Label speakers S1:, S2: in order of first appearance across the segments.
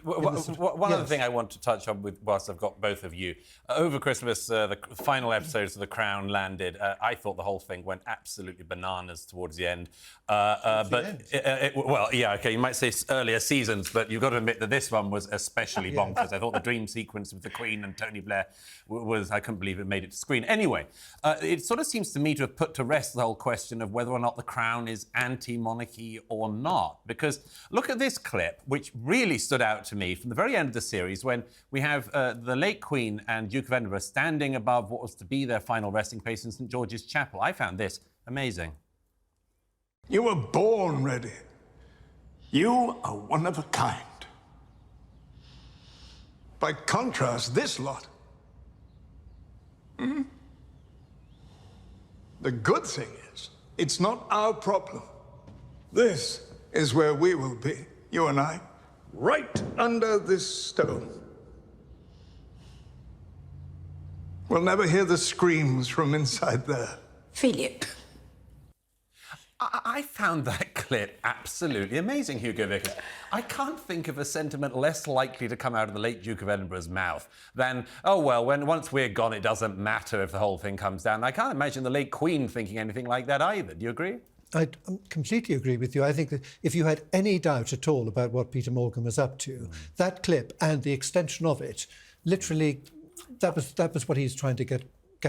S1: One other thing I want to touch on whilst I've got both of you. Over Christmas, the final episodes of The Crown landed. I thought the whole thing went absolutely bananas towards the end. You might say earlier seasons, but you've got to admit that this one was especially bonkers. I thought the dream sequence with the Queen and Tony Blair was, I couldn't believe it made it to screen. Anyway, it sort of seems to me to have put to rest the whole question of whether or not The Crown is anti-monarchy or not. Because look at this clip, which really stood out to me from the very end of the series when we have the late Queen and Duke of Edinburgh standing above what was to be their final resting place in St George's Chapel. I found this amazing.
S2: You were born ready. You are one of a kind. By contrast, this lot. The good thing is, it's not our problem. This is where we will be, you and I, right under this stone. We'll never hear the screams from inside there.
S3: Philip.
S1: I found that clip absolutely amazing, Hugo Vickers. I can't think of a sentiment less likely to come out of the late Duke of Edinburgh's mouth than, oh, well, once we're gone, it doesn't matter if the whole thing comes down. I can't imagine the late Queen thinking anything like that either. Do you agree?
S4: I completely agree with you. I think that if you had any doubt at all about what Peter Morgan was up to, that clip and the extension of it, literally, that was what he's trying to get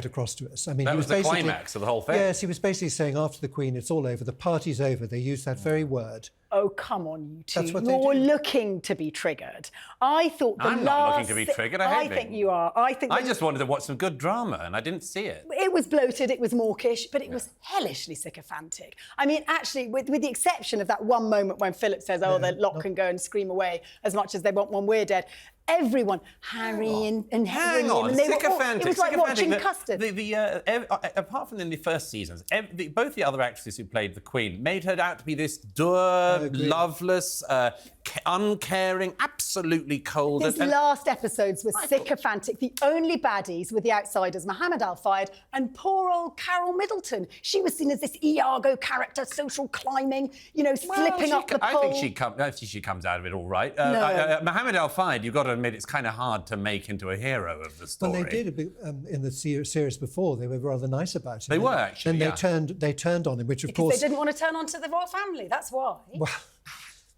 S4: across to us. I mean,
S1: that was the climax of the whole thing.
S4: Yes, he was basically saying after the Queen, it's all over, the party's over. They used that very word.
S5: Oh, come on, you two.
S4: That's what
S5: You're
S4: they do.
S5: looking to be triggered. I thought
S1: I'm not looking to be triggered. I
S5: think you are. I
S1: just wanted to watch some good drama, and I didn't see it.
S5: It was bloated, it was mawkish, but it was hellishly sycophantic. I mean, actually, with the exception of that one moment when Philip says, oh, the lot can go and scream away as much as they want when we're dead. Everyone, Harry and Henry, and they were all, it was like watching custard.
S1: Apart from in the first seasons, both the other actresses who played the Queen made her out to be this dour, loveless, uncaring, absolutely cold.
S5: These last episodes were sycophantic. The only baddies were the outsiders, Mohammed Al-Fayed and poor old Carol Middleton. She was seen as this Iago character, social climbing, slipping up the pole.
S1: I think she comes out of it all right.
S5: No.
S1: Mohammed Al-Fayed, you've got to admit, it's kind of hard to make into a hero of the story.
S4: Well, they did a bit, in the series before. They were rather nice about it.
S1: They were, actually,
S4: Then they turned on him, which, of
S5: because
S4: course...
S5: they didn't want to turn on to the royal family, that's why.
S4: Well,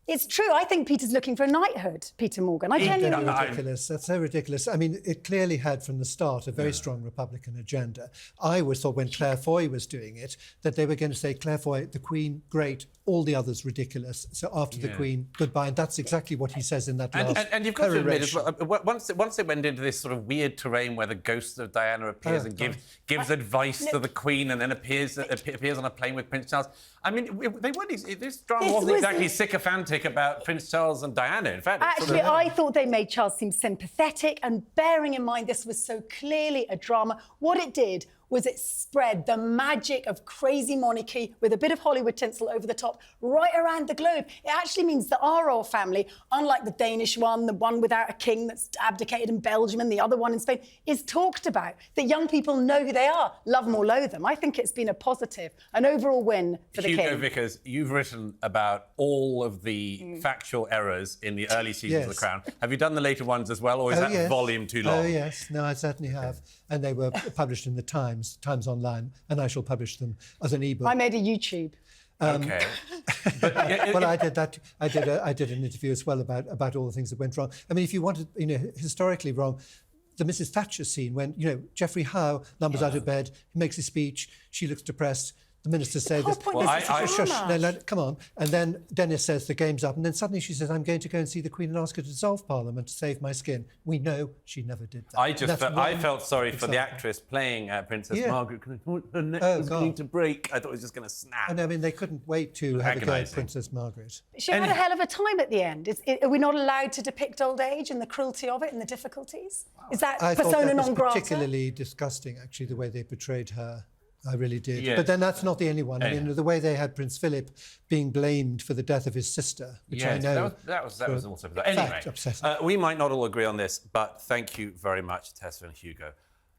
S5: it's true. I think Peter's looking for a knighthood, Peter Morgan. I genuinely...
S4: That's ridiculous. That's so ridiculous. I mean, it clearly had from the start a very strong Republican agenda. I always thought when Claire Foy was doing it that they were going to say, Claire Foy, the Queen, great, all the others ridiculous. So after the Queen, goodbye. And that's exactly what he says in that last
S1: and you've got to admit, as well, once they went into this sort of weird terrain where the ghost of Diana appears and gives advice to the Queen and then appears on a plane with Prince Charles. I mean, this drama wasn't exactly sycophantic about Prince Charles and Diana. In fact,
S5: actually, I thought they made Charles seem sympathetic, and bearing in mind this was so clearly a drama, what it did was it spread the magic of crazy monarchy with a bit of Hollywood tinsel over the top right around the globe. It actually means that our royal family, unlike the Danish one, the one without a king that's abdicated in Belgium and the other one in Spain, is talked about, that young people know who they are, love them or loathe them. I think it's been a positive, an overall win for the king.
S1: Hugo Vickers, you've written about all of the factual errors in the early seasons of The Crown. Have you done the later ones as well, or is that volume too long?
S4: Oh, yes. No, I certainly have. And they were published in the Times Online, and I shall publish them as an ebook.
S5: I made a YouTube.
S1: Okay.
S4: Well, I did that. I did an interview as well about all the things that went wrong. I mean, if you wanted, historically wrong, the Mrs. Thatcher scene when, Geoffrey Howe lumbers out of bed, he makes his speech, she looks depressed. The minister says this. Come on. And then Dennis says the game's up. And then suddenly she says, I'm going to go and see the Queen and ask her to dissolve Parliament to save my skin. We know she never did that.
S1: I felt sorry for the actress playing Princess Margaret. Her neck was going to break. I thought it was just going to snap.
S4: And I mean, they couldn't wait to have a go at Princess Margaret.
S5: She had a hell of a time at the end. Are we not allowed to depict old age and the cruelty of it and the difficulties? Is that persona non grata?
S4: Particularly disgusting, actually, the way they portrayed her. I really did.
S1: Yeah.
S4: But then that's not the only one. I mean, the way they had Prince Philip being blamed for the death of his sister, which I know...
S1: That was also bizarre. Anyway, we might not all agree on this, but thank you very much, Tessa and Hugo.